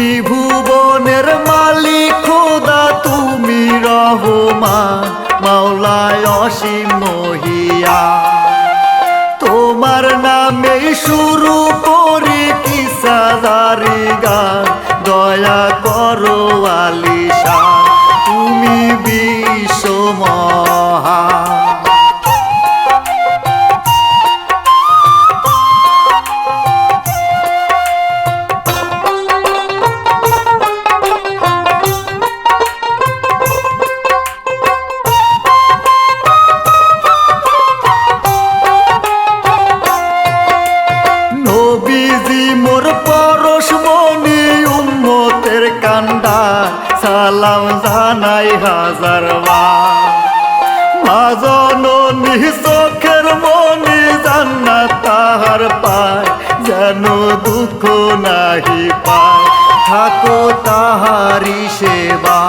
ত্রিভুবনের মালিক খোদা তুমি রহমান মাওলায় অসীম মহিয়ান। তোমার নামে শুরু করি কিসাদারি গান, দয়া করো আলিশান তুমি বিশ্ব মহান। মোর পরশমণি উম্মতের কান্ডা, সালাম জানাই হাজারবার। মা জননী চোখের মনি জান্নাত তাহার পায়, যেন দুঃখ নাহি পায় থাকো তাহারি সেবা।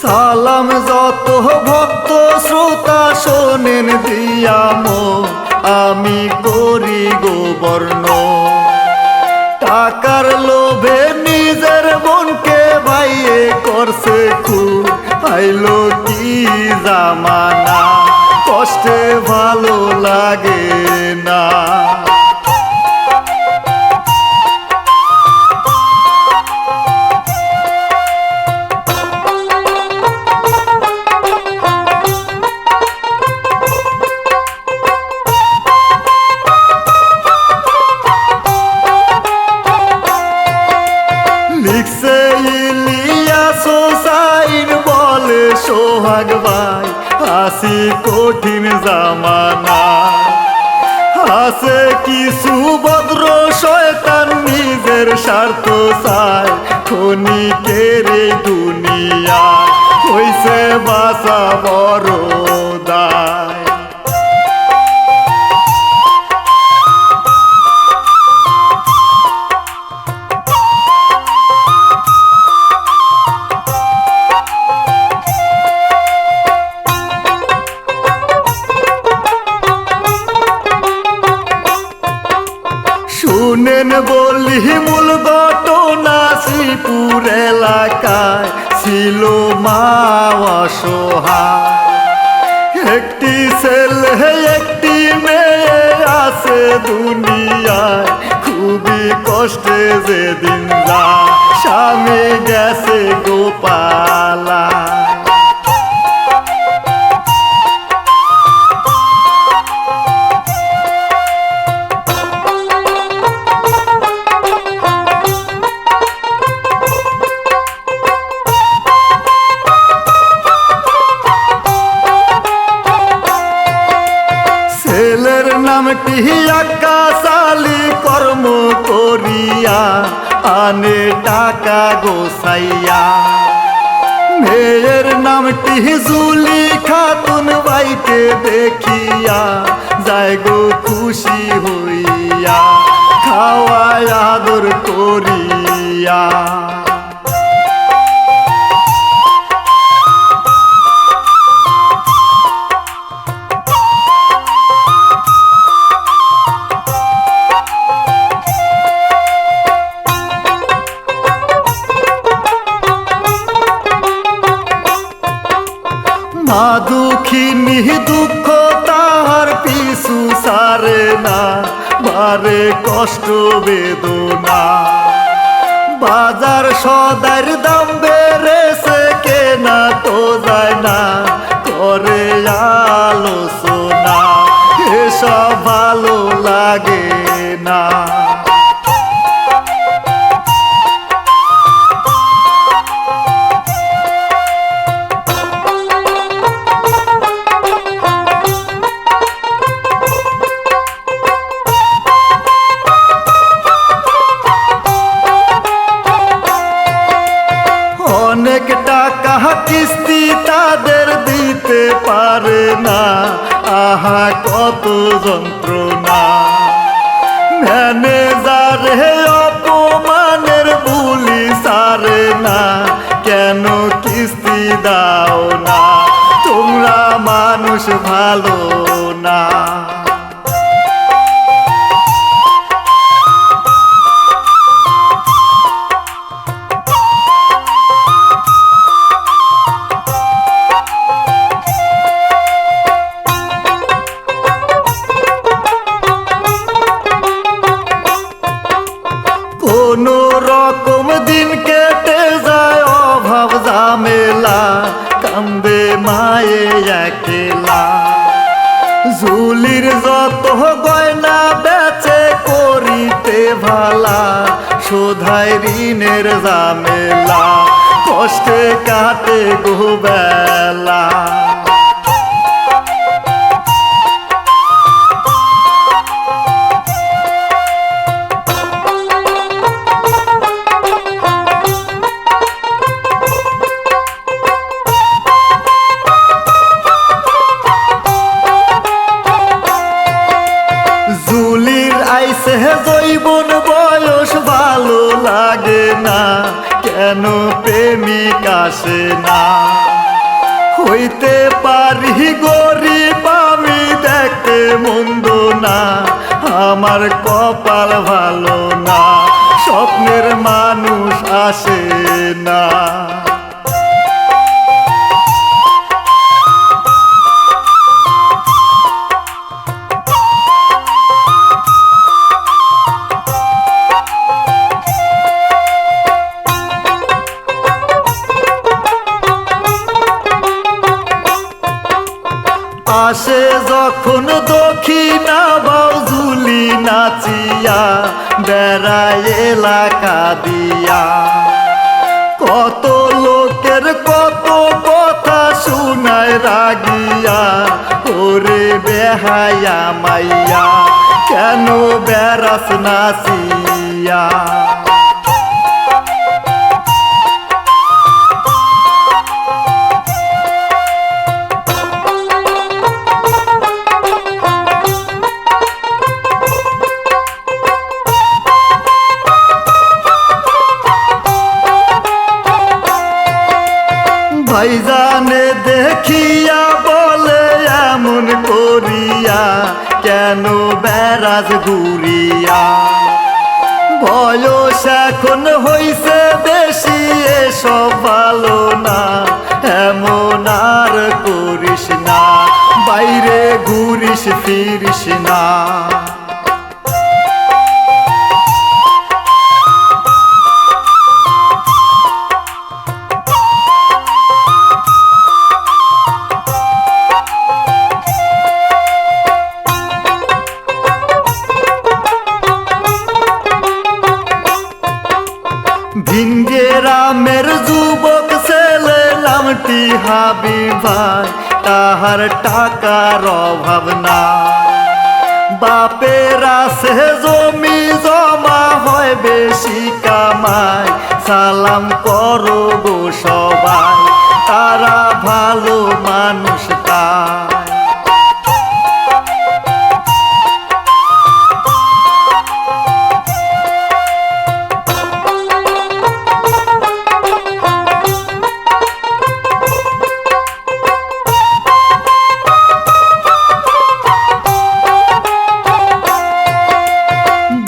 সালাম যত ভক্ত শ্রোতা শোনেন দিয়াম, আমি করি গোবর্ণ। টাকার লোভে নিজের বোনকে ভাইয়ে করছে খুন, আইলো কি জামানা কষ্টে ভালো লাগে না। লিখছে ইলিয়াস হোসাইন বলে সোহাগ ভাই, আসি কঠিন জামানা। আছে কিছু ভদ্র শয়তান নিজের স্বার্থ চায়, ক্ষণিকের এই দুনিয়া হইছে বাঁচা বড় দায়। শুনেন বলি মূল ঘটনা, শ্রীপুর এলাকায় ছিল মা অসহায়। একটি ছেলে একটি মেয়ে আছে দুনিয়ায়, খুবই কষ্টে যেদিন যায় স্বামী গেছে গোপালা। ছেলের নামটি আকাশ আলী, কর্ম করিয়া আনে টাকা গোসাইয়া। মেয়ের নামটি জুলি খাতুন, ভাইকে দেখিয়া যায় গো খুশি হইয়া, খাওয়ায় আদর করিয়া। মা দুঃখিনী দুঃখ তাহার পিছু সারে না, বারে কষ্ট বেদনা। বাজার সদার দাম বেড়েছে, কেনা তো যায় না করে আলোচনা, এসব ভালো লাগে না। ঝুলির যত গয়না বেচে করিতে ভালা, শোধায় ঋণের ঝামেলা, কষ্টে কাটে গোবেলা। আইসে জৈবন বয়স ভালো লাগে না, কেন প্রেমিক আসে না? হইতে পারি গরিব আমি দেখতে মন্দ না, আমার কপাল ভালো না, স্বপ্নের মানুষ আসে না। আসে যখন দক্ষিণা বাউ ঝুলি নাচিয়া, বেড়ায় এলাকা দিয়া, কত লোকের কত কথা শুনায় রাগিয়া, ওরে বেহায়া মাইয়া কেন বেড়াস নাচিয়া? ভাইজানে দেখিয়া বলে এমন করিয়া, কেন বেড়াস ঘুরিয়া? বয়স এখন হইছে বেশি, এসব ভালো না, এমন আর করিস না, বাইরে ঘুরিস ফিরিস না। ভিনগ্রামের যুবক ছেলে নামটি হাবিব ভাই, তাহার টাকার অভাব না, বাপের আছে জমি জমা হয় বেশি কামাই, সালাম করো গো সবাই, তারা ভালো মানুষ তাই।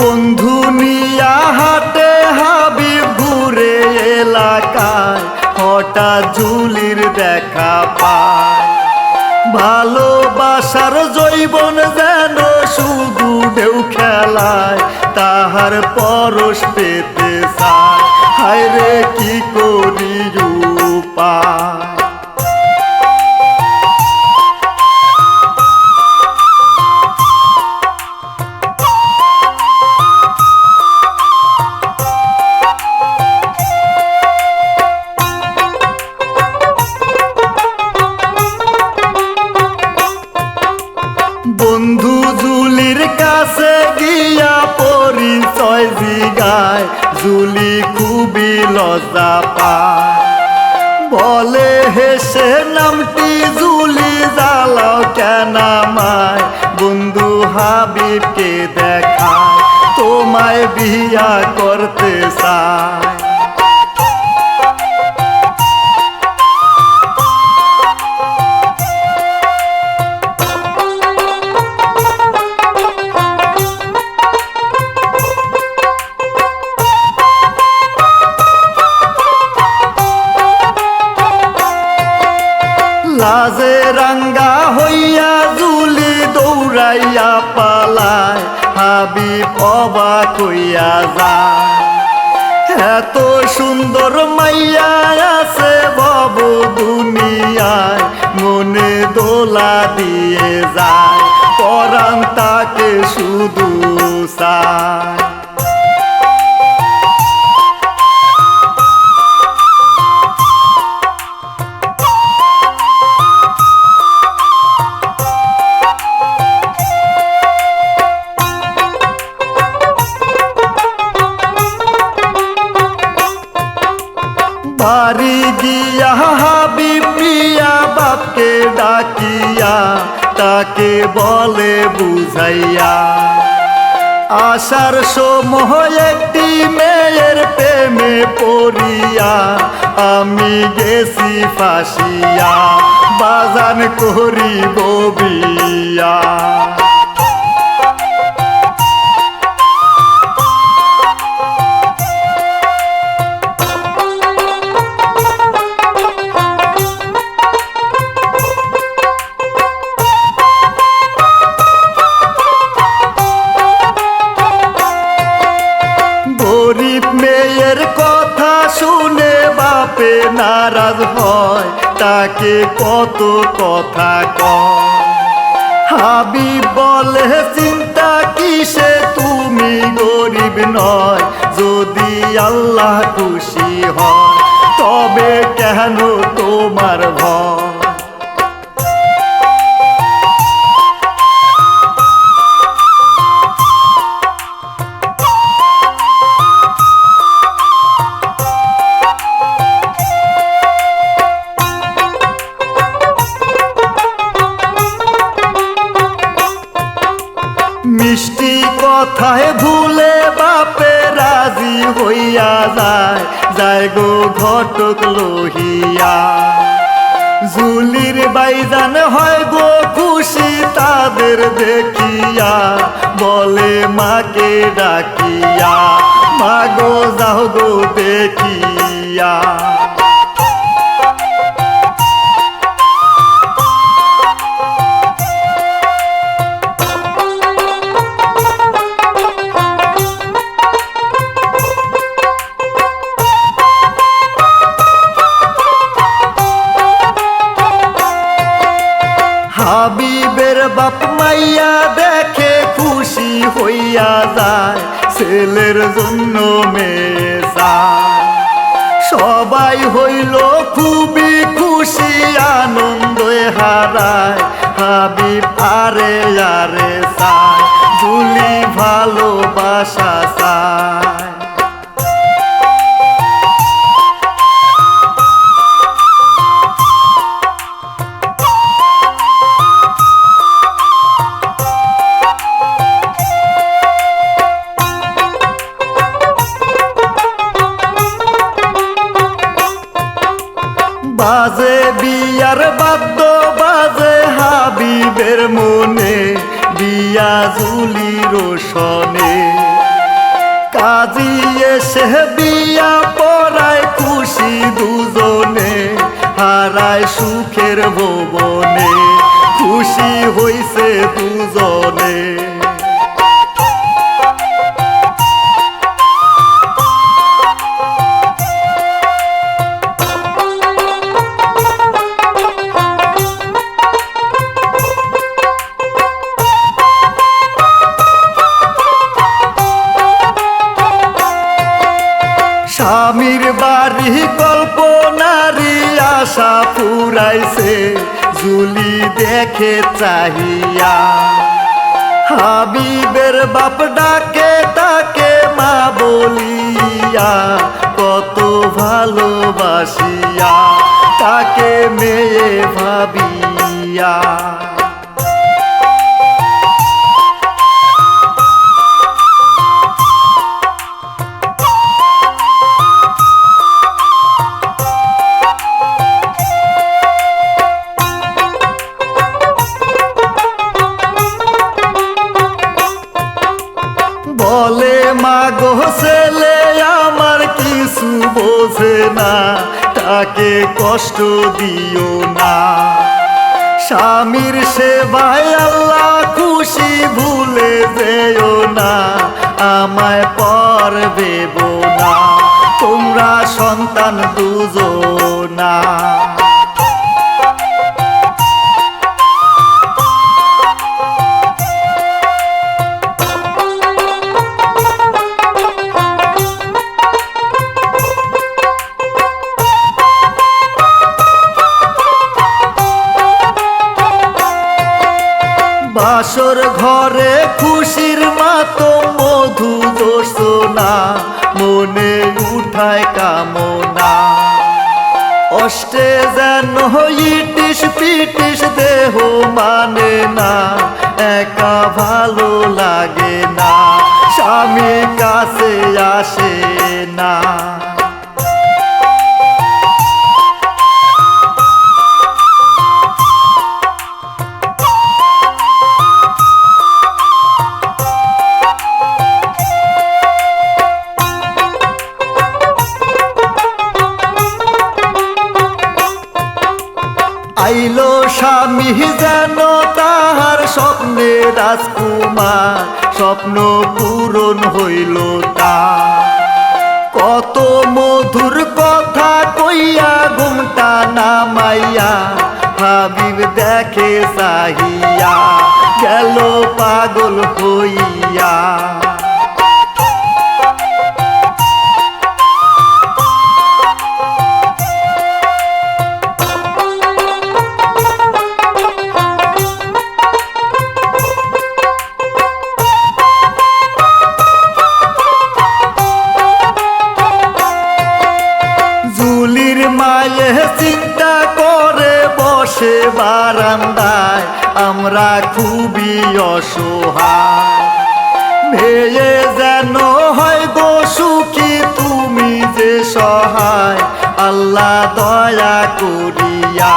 বন্ধু নিয়া হাটে হাবিব ঘুরে এলাকায়, হঠাৎ ঝুলির দেখা পায়, ভালোবাসার জৈবন যেন শুধু ঢেউ খেলায়, তাহার পরশ পেতে চায়, হায়রে কি করি উপায়? বন্ধু ঝুলির কাছে গিয়া পরিচয় জিগায়, ঝুলি খুবই লজ্জা পায়, বলে হেসে নামটি ঝুলি জ্বালাও কেন আমায়? বন্ধু হাবিবকে দেখায়, তোমায় বিয়া করতে চায়। লাজে রাঙ্গা হইয়া ঝুলি দৌড়াইয়া পালায়, হাবিব অবাক হইয়া যায়, এত সুন্দর মাইয়া আছে ভব দুনিয়ায়, মনে দোলা দিয়ে যায়, পরা শুধু চায়। বাড়ি গিয়া হাবিব মিয়া বাপকে ডাকিয়া তাকে বলে বুঝাইয়া, আসার সময় একটি মেয়ের প্রেমে পড়িয়া আমি গেছি ফাঁসিয়া, বাজান করিব বিয়া। গরিব মেয়ের কথা শুনে বাপে নারাজ হয়, তাকে কত কথা কয়। হাবিব বলে চিন্তা কিসে তুমি গরিব নয়, যদি আল্লাহ খুশি হয় তবে কেন তোমার ভয়। মিষ্টি কথায় ভুলে বাপে রাজি হইয়া যায়, যায় গো ঘটক লহিয়া। জুলির বাইজান হয় গো খুশি তাদের দেখিয়া, বলে মাকে ডাকিয়া মা গো যাও গো দেখিয়া। হাবিবের বাপ মাইয়া দেখে খুশি হইয়া যায়, ছেলের জন্য মেয়ে চায়। সবাই হইল খুবই খুশি আনন্দে হারায়, হাবিব আরে আরে চায়, জুলি ভালোবাসা চায়। বাজে বিয়ার বাদ্য বাজে হাবিবের মনে, বিয়া জুলি রোশনে। কাজী এসে বিয়া পড়ায় খুশি দুজনে, হারায় সুখের ভুবনে, খুশি হইছে দুজনে। স্বামীর বাড়ি কল্পনারি আশা পুরাইছে, জুলি দেখে চাহিয়া। হাবিবের বাপ ডাকে তাকে মা বলিয়া, কত ভালোবাসিয়া তাকে মেয়ে ভাবিয়া। বলে মা গো ছেলে আমার কিছু বোঝে না, তাকে কষ্ট দিও না। স্বামীর সেবায় আল্লাহ খুশি ভুলে যেও না, আমায় পর ভেবো না, তোমরা সন্তান দুজনা। বাসর ঘরে খুশির মাতম মধু দোষনা মনে উঠায় কামনা অষ্টে যেন ইটিস পিটিস দেহ মানে না একা ভালো লাগে না স্বামী কাছে আসে না আইলো স্বামী যেন তাহার স্বপ্নে রাজকুমার স্বপ্ন পূরণ হইল তার কত মধুর কথা কইয়া ঘুমটা নামাইয়া হাবিব দেখে চাহিয়া গেল পাগল হইয়া মায়ে চিন্তা করে বসে বারান্দায় আমরা খুবই অসহায় মেয়ে যেন হয় গো সুখী তুমি যে সহায় আল্লাহ দয়া করিয়া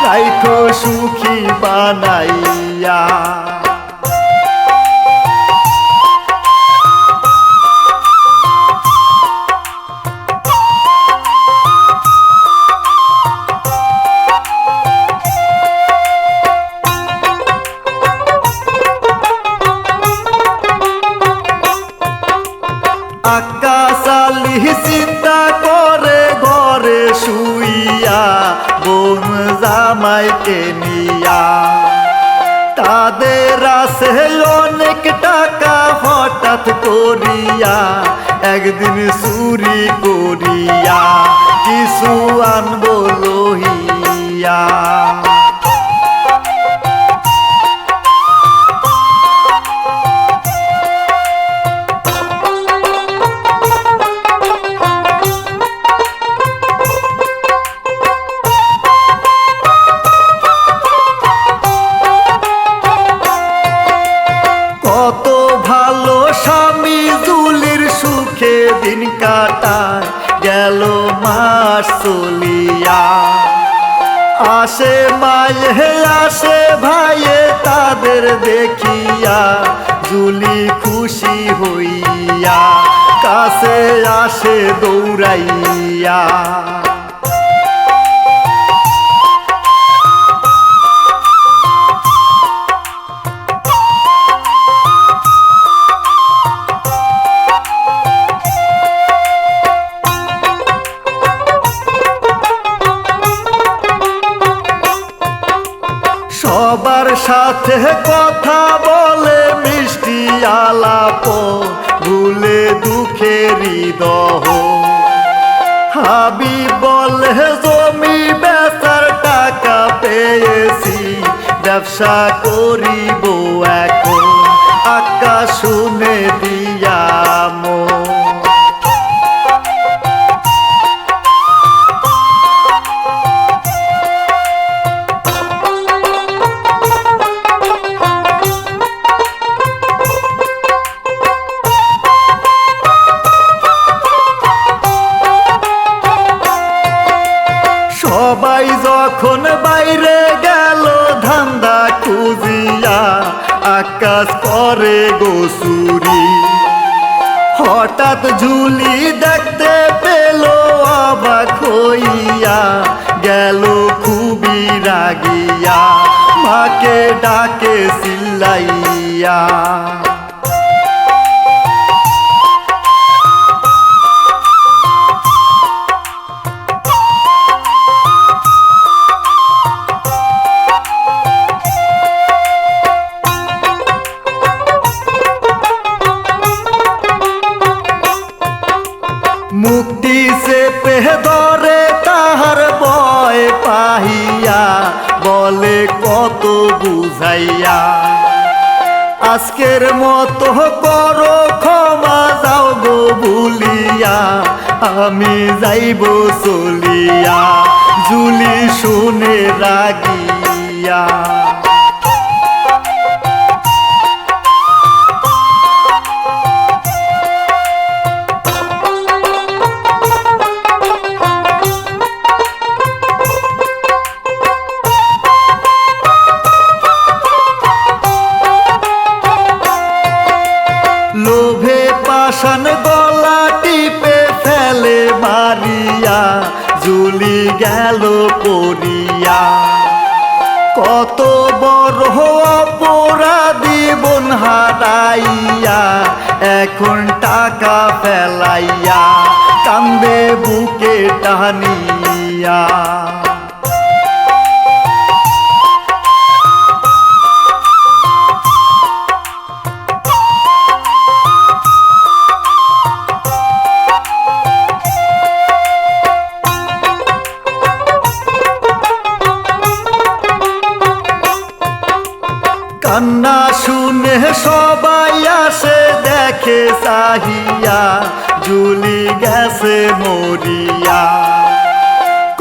রাইখো সুখী বানাইয়া আকাশ আলী চিন্তা করে ঘরে শুইয়া বোন জামাইকে নিয়া তাদের আছে অনেক টাকা হঠাৎ করিয়া একদিন চুরি করিয়া কিছু আনবো লইয়া কত ভালো স্বামী জুলির সুখে দিন কাটায় গেল মাস চলিয়া আসে মায়ে আসে ভাইয়ে তাদের দেখিয়া জুলি খুশি হইয়া কাছে আসে দৌড়াইয়া সবার সাথে কথা বলে মিষ্টি আলাপ ভুলে দুঃখের হৃদয় হাবিব বলে জমি বেচার টাকা পেয়েছি ব্যবসা করিব এখন আকাশ শুনে দিয়া মন সবাই যখন বাইরে গেল ধান্দা খুঁজিয়া আকাশ করে গোসুরি হঠাৎ ঝুলি দেখতে পেল অবাক হইয়া গেল খুবই রাগিয়া মাকে ডাকে চিল্লাইয়া মুক্তি সে পেহ ধরে তাহার বয় পাহিয়া বলে কত বুঝাইয়া আজকের মতো করো ক্ষমা, যাও গো ভুলিয়া আমি যাইব চলিয়া, জুলি শুনে রাগিয়া। লোভে পাষাণ গলা টিপে ফেলে মারিয়া, জুলি গেল পড়িয়া। কত বড় অপরাধী বোন হারাইয়া, এখন টাকা ফেলাইয়া কান্দে বুকে টানিয়া। কান্না শুনে সবাই আসে দেখে চাহিয়া, জুলি গেছে মরিয়া।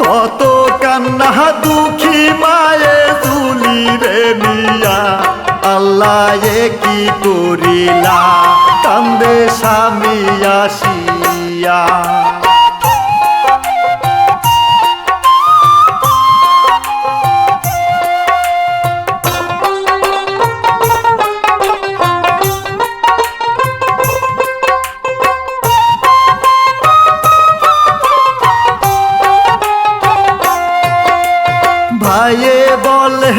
কত কান্না দুঃখী মায়ে জুলি রে নিয়া, আল্লাহ এ কি করিলা কান্দে স্বামী আসিয়া। ভাইয়ে বলে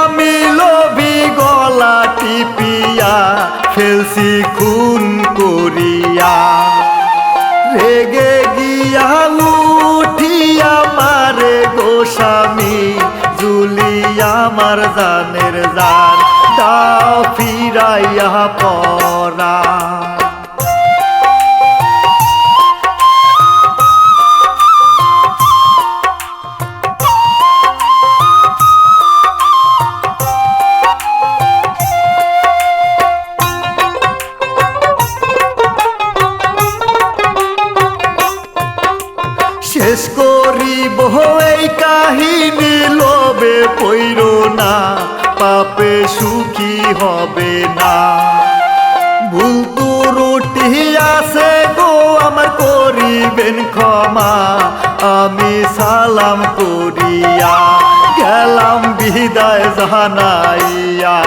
আমি লোভী, গলা টিপিয়া ফেলছি খুন করিয়া। রেগে গিয়া উঠিয়া মারে গো স্বামী, জুলি আমার জানের জান, দাও ফিরাইয়া পরা। শেষ করিব এই কাহিনী, লোভে পইর না পাপে সুখী হবে না। ভুল ত্রুটি আছে গো আমার করিবেন ক্ষমা, আমি সালাম করিয়া গেলাম বিদায় জানাইয়া।